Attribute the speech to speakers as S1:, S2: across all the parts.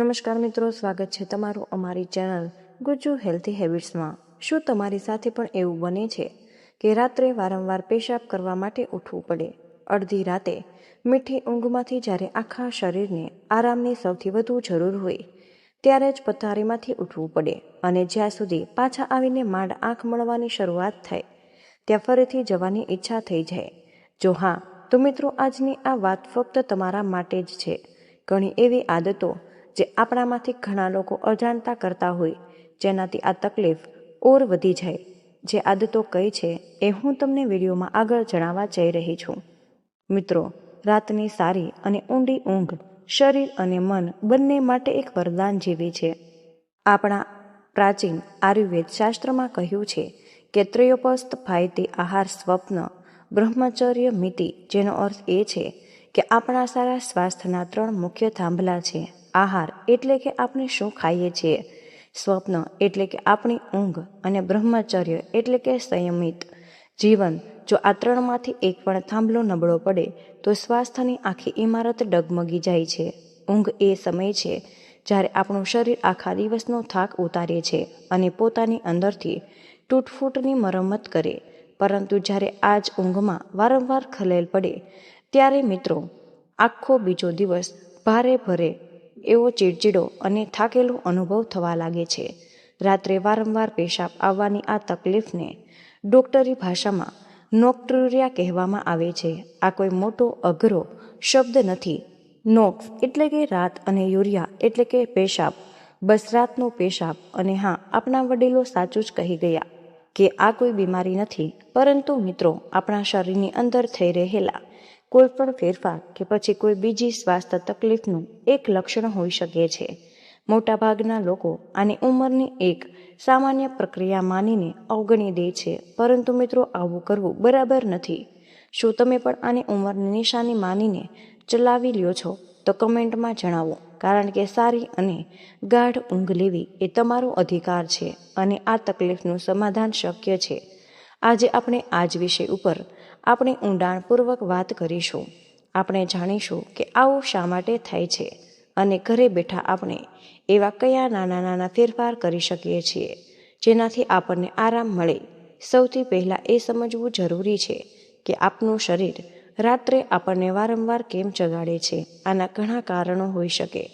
S1: નમસ્કાર મિત્રો, સ્વાગત છે તમારું અમારી ચેનલ ગુજ્જુ હેલ્થી હેબિટ્સમાં। શું તમારી સાથે પણ એવું બને છે કે રાત્રે વારંવાર પેશાબ કરવા માટે ઉઠવું પડે? અડધી રાતે મીઠી ઊંઘમાંથી જ્યારે આખા શરીરને આરામની સૌથી વધુ જરૂર હોય ત્યારે જ પથારીમાંથી ઉઠવું પડે અને જ્યાં સુધી પાછા આવીને માંડ આંખ મળવાની શરૂઆત થાય ત્યાં ફરીથી જવાની ઈચ્છા થઈ જાય? જો હા, તો મિત્રો આજની આ વાત ફક્ત તમારા માટે જ છે। ઘણી એવી આદતો જે આપણામાંથી ઘણા લોકો અજાણતા કરતા હોય, જેનાથી આ તકલીફ ઓર વધી જાય। જે આદતો કઈ છે એ હું તમને વિડીયોમાં આગળ જણાવવા જઈ રહી છું। મિત્રો, રાતની સારી અને ઊંડી ઊંઘ શરીર અને મન બંને માટે એક વરદાન જેવી છે। આપણા પ્રાચીન આયુર્વેદ શાસ્ત્રમાં કહ્યું છે કે ત્રયોપસ્થ ફાયતે આહાર સ્વપ્ન બ્રહ્મચર્ય મિતિ, જેનો અર્થ એ છે કે આપણા સારા સ્વાસ્થ્યના 3 મુખ્ય થાંભલા છે। આહાર એટલે કે આપણે શું ખાઈએ છીએ, સ્વપ્ન એટલે કે આપણી ઊંઘ, અને બ્રહ્મચર્ય એટલે કે સંયમિત જીવન। જો આ 3માંથી એક પણ થાંભલો નબળો પડે તો સ્વાસ્થ્યની આખી ઇમારત ડગમગી જાય છે। ઊંઘ એ સમય છે જ્યારે આપણું શરીર આખા દિવસનો થાક ઉતારે છે અને પોતાની અંદરથી તૂટફૂટની મરમ્મત કરે, પરંતુ જ્યારે આ જ ઊંઘમાં વારંવાર ખલેલ પડે ત્યારે મિત્રો આખો બીજો દિવસ ભારે ભરે એવો ચીડચીડો અને થાકેલો અનુભવ થવા લાગે છે। રાત્રે વારંવાર પેશાબ આવવાની આ તકલીફને ડોક્ટરી ભાષામાં નોક્ટ્યુરિયા કહેવામાં આવે છે। આ કોઈ મોટો અઘરો શબ્દ નથી। નોક્સ એટલે કે રાત અને યુરિયા એટલે કે પેશાબ, બસ રાતનો પેશાબ। અને હા, આપણા વડીલો સાચું જ કહી ગયા કે આ કોઈ બીમારી નથી, પરંતુ મિત્રો આપણા શરીરની અંદર થઈ રહેલા કોઈ પણ ફેરફાર કે પછી કોઈ બીજી સ્વાસ્થ્ય તકલીફનું એક લક્ષણ હોઈ શકે છે। મોટાભાગના લોકો આની ઉંમરની એક સામાન્ય પ્રક્રિયા માનીને અવગણી દે છે, પરંતુ મિત્રો આવું કરવું બરાબર નથી। શું તમે પણ આની ઉંમરની નિશાની માનીને ચલાવી લ્યો છો? તો કમેન્ટમાં જણાવો, કારણ કે સારી અને ગાઢ ઊંઘ લેવી એ તમારો અધિકાર છે અને આ તકલીફનું સમાધાન શક્ય છે। આજે આપણે આ જ વિષય ઉપર આપણે ઊંડાણપૂર્વક વાત કરીશું। આપણે જાણીશું કે આવું શા માટે થાય છે અને ઘરે બેઠા આપણે એવા કયા નાના નાના ફેરફાર કરી શકીએ છીએ જેનાથી આપણને આરામ મળે। સૌથી પહેલાં એ સમજવું જરૂરી છે કે આપનું શરીર રાત્રે આપણને વારંવાર કેમ જગાડે છે। આના ઘણા કારણો હોઈ શકે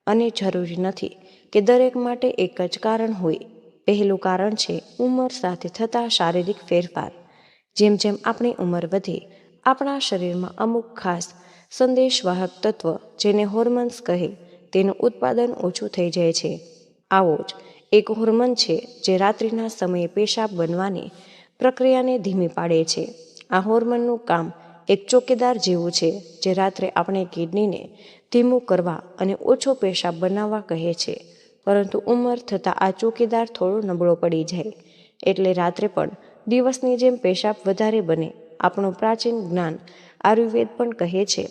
S1: અને જરૂરી નથી કે દરેક માટે એક જ કારણ હોય। પહેલું કારણ છે ઉંમર સાથે થતા શારીરિક ફેરફાર। જેમ જેમ આપણી ઉંમર વધે, આપણા શરીરમાં અમુક ખાસ સંદેશવાહક તત્વ, જેને હોર્મોન્સ કહે, તેનું ઉત્પાદન ઓછું થઈ જાય છે। આવો જ એક હોર્મોન છે જે રાત્રિના સમયે પેશાબ બનવાની પ્રક્રિયાને ધીમી પાડે છે। આ હોર્મોનનું કામ એક ચોકીદાર જેવું છે, જે રાત્રે આપણે કિડનીને ધીમું કરવા અને ઓછો પેશાબ બનાવવા કહે છે, પરંતુ ઉંમર થતાં આ ચોકીદાર થોડો નબળો પડી જાય, એટલે રાત્રે પણ દિવસની જેમ પેશાબ વધારે બને। આપણું પ્રાચીન જ્ઞાન આયુર્વેદ પણ કહે છે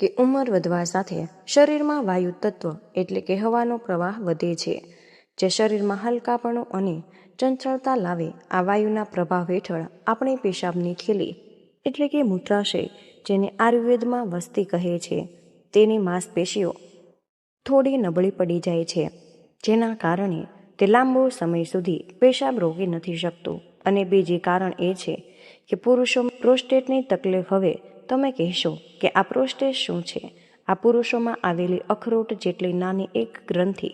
S1: કે ઉંમર વધવા સાથે શરીરમાં વાયુ તત્વ એટલે કે હવાનો પ્રવાહ વધે છે, જે શરીરમાં હલકાપણું અને ચંચળતા લાવે। આ વાયુના પ્રભાવ હેઠળ આપણી પેશાબની થેલી એટલે કે મૂત્રાશય, જેને આયુર્વેદમાં વસ્તી કહે છે, તેની માંસપેશીઓ થોડી નબળી પડી જાય છે, જેના કારણે તે લાંબો સમય સુધી પેશાબ રોકી નથી શકતું। અને બીજી કારણ એ છે કે પુરુષોમાં પ્રોસ્ટેટની તકલીફ। હવે તમે કહેશો કે આ પ્રોસ્ટેટ શું છે? આ પુરુષોમાં આવેલી અખરોટ જેટલી નાની એક ગ્રંથિ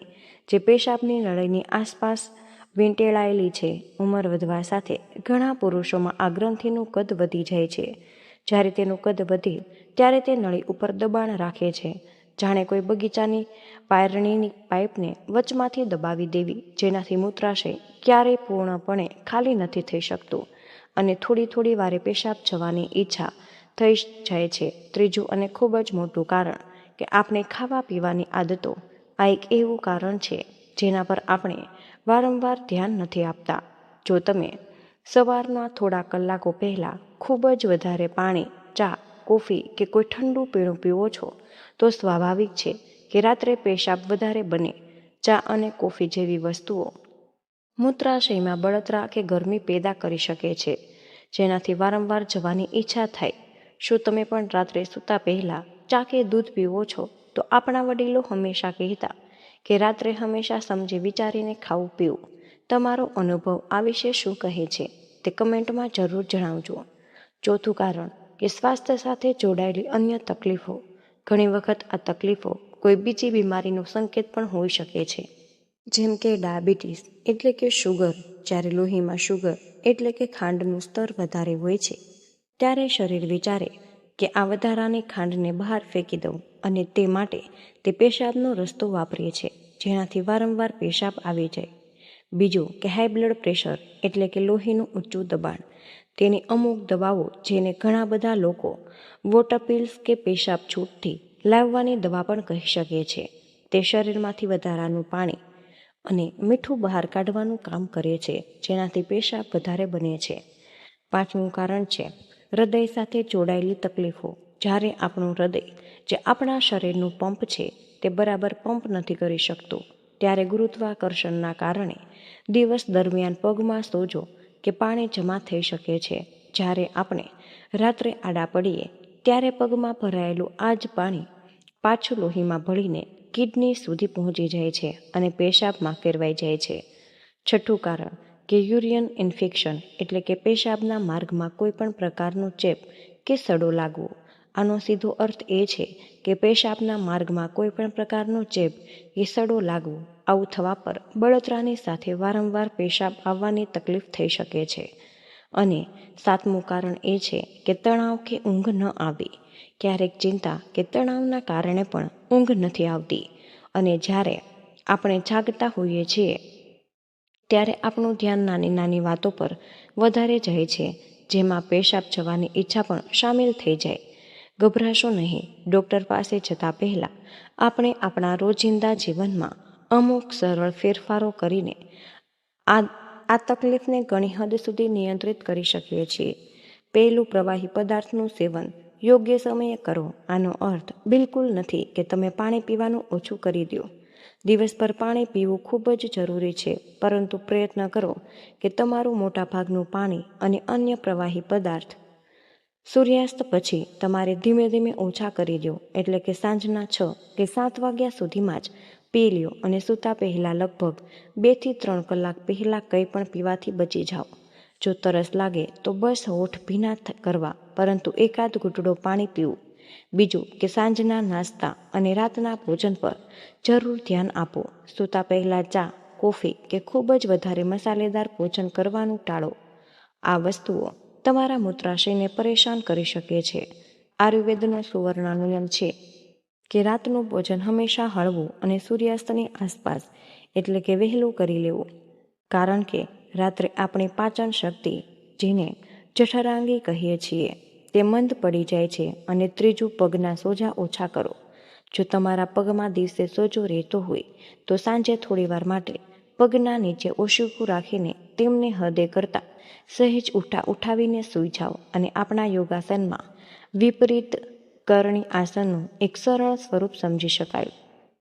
S1: જે પેશાબની નળીની આસપાસ વીંટેળાયેલી છે। ઉંમર વધવા સાથે ઘણા પુરુષોમાં આ ગ્રંથિનું કદ વધી જાય છે। જ્યારે તેનું કદ વધે ત્યારે તે નળી ઉપર દબાણ રાખે છે, જાણે કોઈ બગીચાની પાયરણીની પાઇપને વચમાંથી દબાવી દેવી, જેનાથી મૂત્રાશય ક્યારેય પૂર્ણપણે ખાલી નથી થઈ શકતું અને થોડી વારે પેશાબ જવાની ઈચ્છા થઈ જાય છે। ત્રીજું અને ખૂબ જ મોટું કારણ કે આપણે ખાવા પીવાની આદતો। આ એક એવું કારણ છે જેના પર આપણે વારંવાર ધ્યાન નથી આપતા। જો તમે સવારના થોડા કલાકો પહેલાં ખૂબ જ વધારે પાણી, ચા, કોફી કે કોઈ ઠંડુ પીણું પીવો છો, તો સ્વાભાવિક છે કે રાત્રે પેશાબ વધારે બને। ચા અને કોફી જેવી વસ્તુઓ મૂત્રાશયમાં બળતરા કે ગરમી પેદા કરી શકે છે, જેનાથી વારંવાર જવાની ઈચ્છા થાય। શું તમે પણ રાત્રે સૂતા પહેલાં ચા કે દૂધ પીવો છો? તો આપણા વડીલો હંમેશા કહેતા કે રાત્રે હંમેશા સમજી વિચારીને ખાવું પીવું? તમારો અનુભવ આ વિશે શું કહે છે તે કમેન્ટમાં જરૂર જણાવજો. ચોથું કારણ કે સ્વાસ્થ્ય સાથે જોડાયેલી અન્ય તકલીફો. ઘણી વખત આ તકલીફો કોઈ બીજી બીમારીનો સંકેત પણ હોઈ શકે છે, જેમ કે ડાયાબિટીસ એટલે કે શુગર. જ્યારે લોહીમાં શુગર એટલે કે ખાંડનું સ્તર વધારે હોય છે, ત્યારે શરીર વિચારે કે આ વધારાની ખાંડને બહાર ફેંકી દઉં, અને તે માટે તે પેશાબનો રસ્તો વાપરે છે, જેનાથી વારંવાર પેશાબ આવી જાય. બીજું કે હાઈ બ્લડ પ્રેશર એટલે કે લોહીનું ઊંચું દબાણ. તેની અમુક દવાઓ, જેને ઘણા બધા લોકો વોટર પિલ્સ કે પેશાબ છૂટથી લાવવાની દવા પણ કહી શકે છે, તે શરીરમાંથી વધારાનું પાણી અને મીઠું બહાર કાઢવાનું કામ કરે છે, જેનાથી પેશાબ વધારે બને છે. પાંચમું કારણ છે હૃદય સાથે જોડાયેલી તકલીફો. જ્યારે આપણું હૃદય, જે આપણા શરીરનું પંપ છે, તે બરાબર પંપ નથી કરી શકતું, ત્યારે ગુરુત્વાકર્ષણના કારણે દિવસ દરમિયાન પગમાં સોજો કે પાણી જમા થઈ શકે છે. જ્યારે આપણે રાત્રે આડા પડીએ ત્યારે પગમાં ભરાયેલું આ જ પાણી પાછું લોહીમાં ભળીને કિડની સુધી પહોંચી જાય છે અને પેશાબમાં ફેરવાઈ જાય છે. છઠ્ઠું કારણ કે યુરિયન ઇન્ફેક્શન એટલે કે પેશાબના માર્ગમાં કોઈ પણ પ્રકારનો ચેપ કે સડો લાગવો. આનો સીધો અર્થ એ છે કે પેશાબના માર્ગમાં કોઈ પણ પ્રકારનો ચેપ કે સડો લાગવો. આવું થવા પર બળતરાની સાથે વારંવાર પેશાબ આવવાની તકલીફ થઈ શકે છે. અને સાતમું કારણ એ છે કે તણાવ કે ઊંઘ ન આવવી. ક્યારેક ચિંતા કે તણાવના કારણે પણ ઊંઘ નથી આવતી, અને જ્યારે આપણે જાગતા હોઈએ છીએ ત્યારે આપણું ધ્યાન નાની નાની વાતો પર વધારે જાય છે, જેમાં પેશાબ જવાની ઈચ્છા પણ સામેલ થઈ જાય. ગભરાશો નહીં. ડૉક્ટર પાસે જતા પહેલાં આપણે આપણા રોજિંદા જીવનમાં અમુક સરળ ફેરફારો કરીને આ તકલીફને ઘણી હદ સુધી નિયંત્રિત કરી શકીએ છીએ. પહેલું, પ્રવાહી પદાર્થનું સેવન યોગ્ય સમયે કરો. આનો અર્થ બિલકુલ નથી કે તમે પાણી પીવાનું ઓછું કરી દો. દિવસભર પાણી પીવું ખૂબ જ જરૂરી છે, પરંતુ પ્રયત્ન કરો કે તમારું મોટાભાગનું પાણી અને અન્ય પ્રવાહી પદાર્થ સૂર્યાસ્ત પછી તમારે ધીમે ધીમે ઓછા કરી દો. એટલે કે સાંજના 6 કે 7 વાગ્યા સુધીમાં જ પી લ્યો, અને સૂતા પહેલાં લગભગ 2 થી 3 કલાક પહેલાં કંઈ પણ પીવાથી બચી જાઓ. જો તરસ લાગે તો બસ હોઠ ભીના કરવા, પરંતુ એકાદ ઘૂંટડો પાણી પીવું. બીજું કે સાંજના નાસ્તા અને રાતના ભોજન પર જરૂર ધ્યાન આપો. સૂતા પહેલાં ચા, કોફી કે ખૂબ જ વધારે મસાલેદાર ભોજન કરવાનું ટાળો. આ વસ્તુઓ તમારા મૂત્રાશયને પરેશાન કરી શકે છે. આયુર્વેદનો સુવર્ણ નિયમ છે કે રાતનું ભોજન હંમેશા હળવું અને સૂર્યાસ્તની આસપાસ એટલે કે વહેલું કરી લેવું, કારણ કે રાત્રે આપણી પાચન શક્તિ, જેને જઠરાંગી કહીએ છીએ, તે મંદ પડી જાય છે. અને ત્રીજું, પગના સોજા ઓછા કરો. જો તમારા પગમાં દિવસે સોજો રહેતો હોય તો સાંજે થોડીવાર માટે પગના નીચે ઓશીકું રાખીને તેમને હૃદય કરતાં સહેજ ઉઠાવીને સૂઈ જાઓ. અને આપણા યોગાસનમાં વિપરીત કરણી આસનનું એક સરળ સ્વરૂપ સમજી શકાય.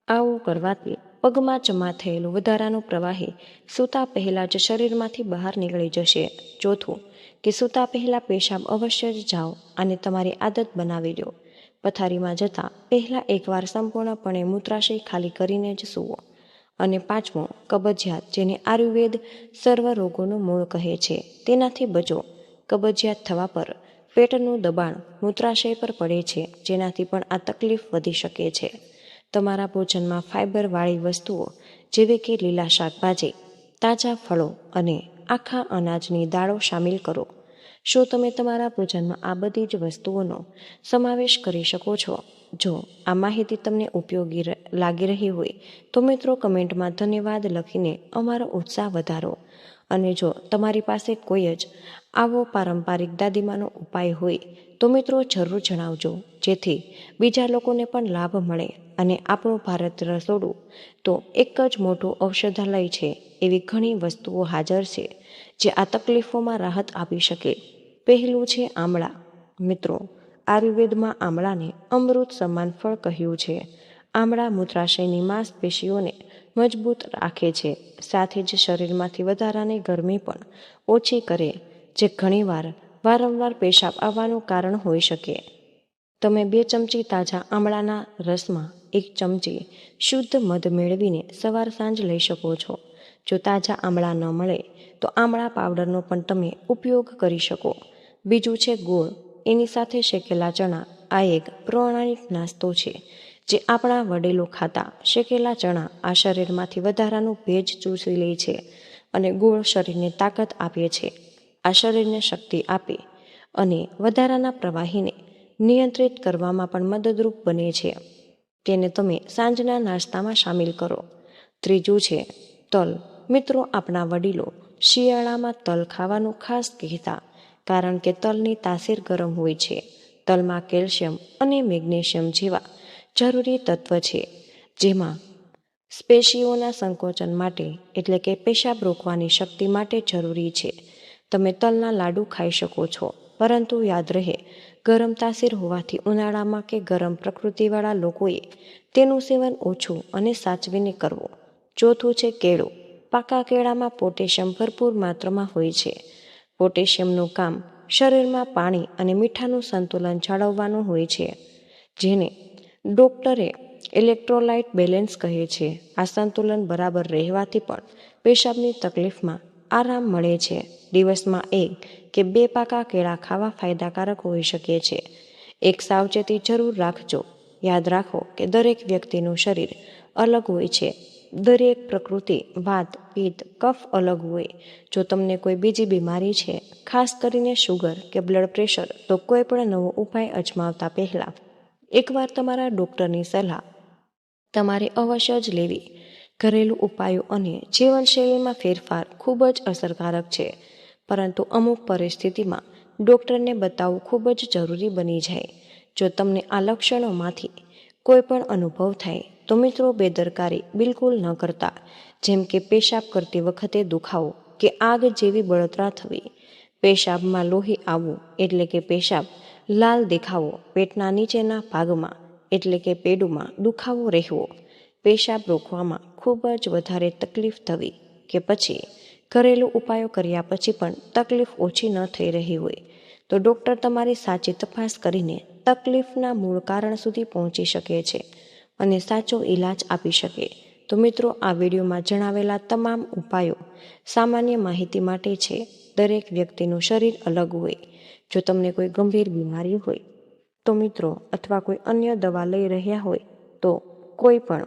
S1: આવું કરવાથી પગમાં જમા થયેલું વધારાનું પ્રવાહી સૂતા પહેલાં જ શરીરમાંથી બહાર નીકળી જશે. ચોથું કે સૂતા પહેલાં પેશાબ અવશ્ય જ જાઓ. અને તમારી આદત બનાવી લો. પથારીમાં જતાં પહેલાં એકવાર સંપૂર્ણપણે મૂત્રાશય ખાલી કરીને જ સૂવો. અને પાંચમું, કબજિયાત, જેને આયુર્વેદ સર્વ રોગોનું મૂળ કહે છે, તેનાથી બચો. કબજિયાત થવા પર પેટનું દબાણ મૂત્રાશય પર પડે છે, જેનાથી પણ આ તકલીફ વધી શકે છે. તમારા ભોજનમાં ફાઇબરવાળી વસ્તુઓ જેવી કે લીલા શાકભાજી, તાજા ફળો અને આખા અનાજની દાળો શામેલ કરો. શું તમે તમારા ભોજનમાં આ બધી જ વસ્તુઓનો સમાવેશ કરી શકો છો? જો આ માહિતી તમને ઉપયોગી લાગી રહી હોય તો મિત્રો કમેન્ટમાં ધન્યવાદ લખીને અમારો ઉત્સાહ વધારો. અને જો તમારી પાસે કોઈ જ આવો પારંપરિક દાદીમાનો ઉપાય હોય તો મિત્રો જરૂર જણાવજો, જેથી બીજા લોકોને પણ લાભ મળે. અને આપણું ભારત રસોડું તો એક જ મોટું ઔષધાલય છે. એવી ઘણી વસ્તુઓ હાજર છે જે આ તકલીફોમાં રાહત આપી શકે. પહેલું છે આમળા. મિત્રો, આયુર્વેદમાં આમળાને અમૃત સમાન ફળ કહ્યું છે. આમળા મૂત્રાશયની માંસપેશીઓને મજબૂત રાખે છે, સાથે જ શરીરમાંથી વધારાની ગરમી પણ ઓછી કરે, જે ઘણીવાર વારંવાર પેશાબ આવવાનું કારણ હોઈ શકે. તમે 2 ચમચી તાજા આમળાના રસમાં 1 ચમચી શુદ્ધ મધ મેળવીને સવાર સાંજ લઈ શકો છો. જો તાજા આમળા ન મળે તો આમળા પાવડરનો પણ તમે ઉપયોગ કરી શકો. બીજું છે ગોળ. એની સાથે શેકેલા ચણા. આ એક પૌરાણિક નાસ્તો છે જે આપણા વડીલો ખાતા. શેકેલા ચણા આ શરીરમાંથી વધારાનું ભેજ ચૂસી લે છે અને ગોળ શરીરને તાકાત આપે છે. આ શરીરને શક્તિ આપે અને વધારાના પ્રવાહીને નિયંત્રિત કરવામાં પણ મદદરૂપ બને છે. તેને તમે સાંજના નાસ્તામાં સામેલ કરો. ત્રીજું છે તલ. મિત્રો, આપણા વડીલો શિયાળામાં તલ ખાવાનું ખાસ કહેતા, કારણ કે તલની તાસીર ગરમ હોય છે. તલમાં કેલ્શિયમ અને મેગ્નેશિયમ જેવા જરૂરી તત્વ છે, જેમાં પેશીઓના સંકોચન માટે એટલે કે પેશાબ રોકવાની શક્તિ માટે જરૂરી છે. તમે તલના લાડુ ખાઈ શકો છો, પરંતુ યાદ રહે, ગરમ તાસીર હોવાથી ઉનાળામાં કે ગરમ પ્રકૃતિવાળા લોકોએ તેનું સેવન ઓછું અને સાચવીને કરવું. ચોથું છે કેળું. પાકા કેળામાં પોટેશિયમ ભરપૂર માત્રામાં હોય છે. પોટેશિયમનું કામ શરીરમાં પાણી અને મીઠાનું સંતુલન જાળવવાનું હોય છે, જેને ડોક્ટરે ઇલેક્ટ્રોલાઇટ બેલેન્સ કહે છે. આ સંતુલન બરાબર રહેવાથી પણ પેશાબની તકલીફમાં આરામ મળે છે. દિવસમાં 1 કે 2 પાકા કેળા ખાવા ફાયદાકારક હોઈ શકે છે. એક સાવચેતી જરૂર રાખજો. યાદ રાખો કે દરેક વ્યક્તિનું શરીર અલગ હોય છે. દરેક પ્રકૃતિ, વાત, પિત્ત, કફ અલગ હોય. જો તમને કોઈ બીજી બીમારી છે, ખાસ કરીને શુગર કે બ્લડ પ્રેશર, તો કોઈ પણ નવો ઉપાય અજમાવતા પહેલા એકવાર તમારા ડૉક્ટરની સલાહ તમારે અવશ્ય જ લેવી. ઘરેલું ઉપાયો અને જીવનશૈલીમાં ફેરફાર ખૂબ જ અસરકારક છે, પરંતુ અમુક પરિસ્થિતિમાં ડૉક્ટરને બતાવવું ખૂબ જ જરૂરી બની જાય. જો તમને આ લક્ષણોમાંથી કોઈ પણ અનુભવ થાય તો મિત્રો, બેદરકારી બિલકુલ ન કરતા. જેમ કે પેશાબ કરતી વખતે દુખાવો કે આગ જેવી બળતરા થવી, પેશાબમાં લોહી આવવું એટલે કે પેશાબ લાલ દેખાવો, પેટના નીચેના ભાગમાં એટલે કે પેડુમાં દુખાવો રહેવો, પેશાબ રોકવામાં ખૂબ જ વધારે તકલીફ થવી, કે પછી ઘરેલું ઉપાયો કર્યા પછી પણ તકલીફ ઓછી ન થઈ રહી હોય, તો ડૉક્ટર તમારી સાચી તપાસ કરીને તકલીફના મૂળ કારણ સુધી પહોંચી શકે છે અને સાચો ઈલાજ આપી શકે. તો મિત્રો, આ વિડીયોમાં જણાવેલા તમામ ઉપાયો સામાન્ય માહિતી માટે છે. દરેક વ્યક્તિનું શરીર અલગ હોય. જો તમને કોઈ ગંભીર બીમારી હોય તો મિત્રો, અથવા કોઈ અન્ય દવા લઈ રહ્યા હોય, તો કોઈ પણ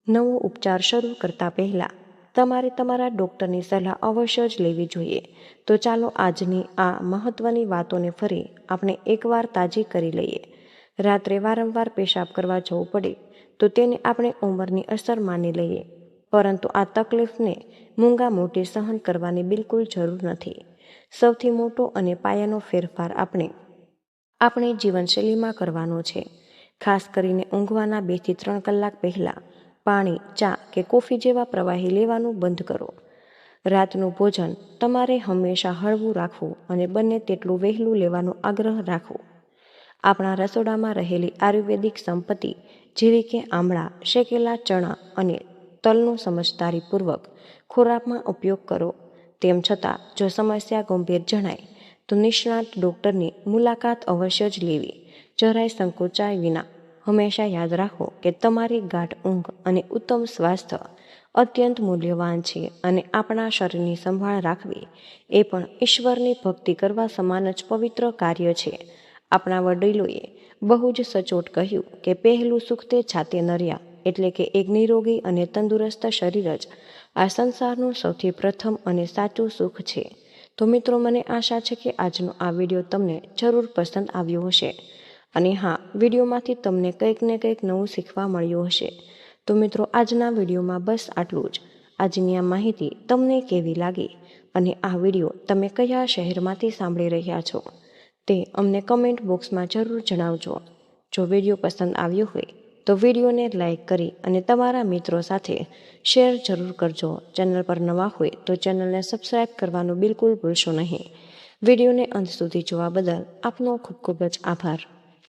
S1: નવો ઉપચાર શરૂ કરતા પહેલાં તમારે તમારા ડૉક્ટરની સલાહ અવશ્ય જ લેવી જોઈએ. તો ચાલો આજની આ મહત્ત્વની વાતોને ફરી આપણે એકવાર તાજી કરી લઈએ. રાત્રે વારંવાર પેશાબ કરવા જવું પડે તો તેને આપણે ઉંમરની અસર માની લઈએ, પરંતુ આ તકલીફને મૂંગા મોટી સહન કરવાની બિલકુલ જરૂર નથી. સૌથી મોટો અને પાયાનો ફેરફાર આપણે આપણી જીવનશૈલીમાં કરવાનો છે. ખાસ કરીને ઊંઘવાના 2 થી 3 કલાક પહેલાં પાણી, ચા કે કોફી જેવા પ્રવાહી લેવાનું બંધ કરો. રાતનું ભોજન તમારે હંમેશા હળવું રાખવું અને બને તેટલું વહેલું લેવાનો આગ્રહ રાખવો. આપણા રસોડામાં રહેલી આયુર્વેદિક સંપત્તિ જેવી કે આમળા, શેકેલા ચણા અને તલનો સમજદારીપૂર્વક ખોરાકમાં ઉપયોગ કરો. તેમ છતાં જો સમસ્યા ગંભીર જણાય તો નિષ્ણાત ડૉક્ટરની મુલાકાત અવશ્ય જ લેવી, જરાય સંકોચાય વિના. હંમેશા યાદ રાખો કે તમારી ગાઢ ઊંઘ અને ઉત્તમ સ્વાસ્થ્ય અત્યંત મૂલ્યવાન છે, અને આપણા શરીરની સંભાળ રાખવી એ પણ ઈશ્વરની ભક્તિ કરવા સમાન જ પવિત્ર કાર્ય છે. આપણા વડીલોએ બહુ જ સચોટ કહ્યું કે પહેલું સુખ તે જાતે નર્યા, એટલે કે એક નિરોગી અને તંદુરસ્ત શરીર જ આ સંસારનું સૌથી પ્રથમ અને સાચું સુખ છે. તો મિત્રો, મને આશા છે કે આજનો આ વિડીયો તમને જરૂર પસંદ આવ્યો હશે, અને હા, વિડીયોમાંથી તમને કંઈક ને કંઈક નવું શીખવા મળ્યું હશે. તો મિત્રો, આજના વિડીયોમાં બસ આટલું જ. આજની આ માહિતી તમને કેવી લાગી અને આ વિડીયો તમે કયા શહેરમાંથી સાંભળી રહ્યા છો તે અમને કમેન્ટ બોક્સમાં જરૂર જણાવજો. જો વિડીયો પસંદ આવ્યો હોય તો વિડીયોને લાઇક કરી અને તમારા મિત્રો સાથે શેર જરૂર કરજો. ચેનલ પર નવા હોય તો ચેનલને સબસ્ક્રાઈબ કરવાનું બિલકુલ ભૂલશો નહીં. વિડીયોને અંત સુધી જોવા બદલ આપનો ખૂબ ખૂબ જ આભાર.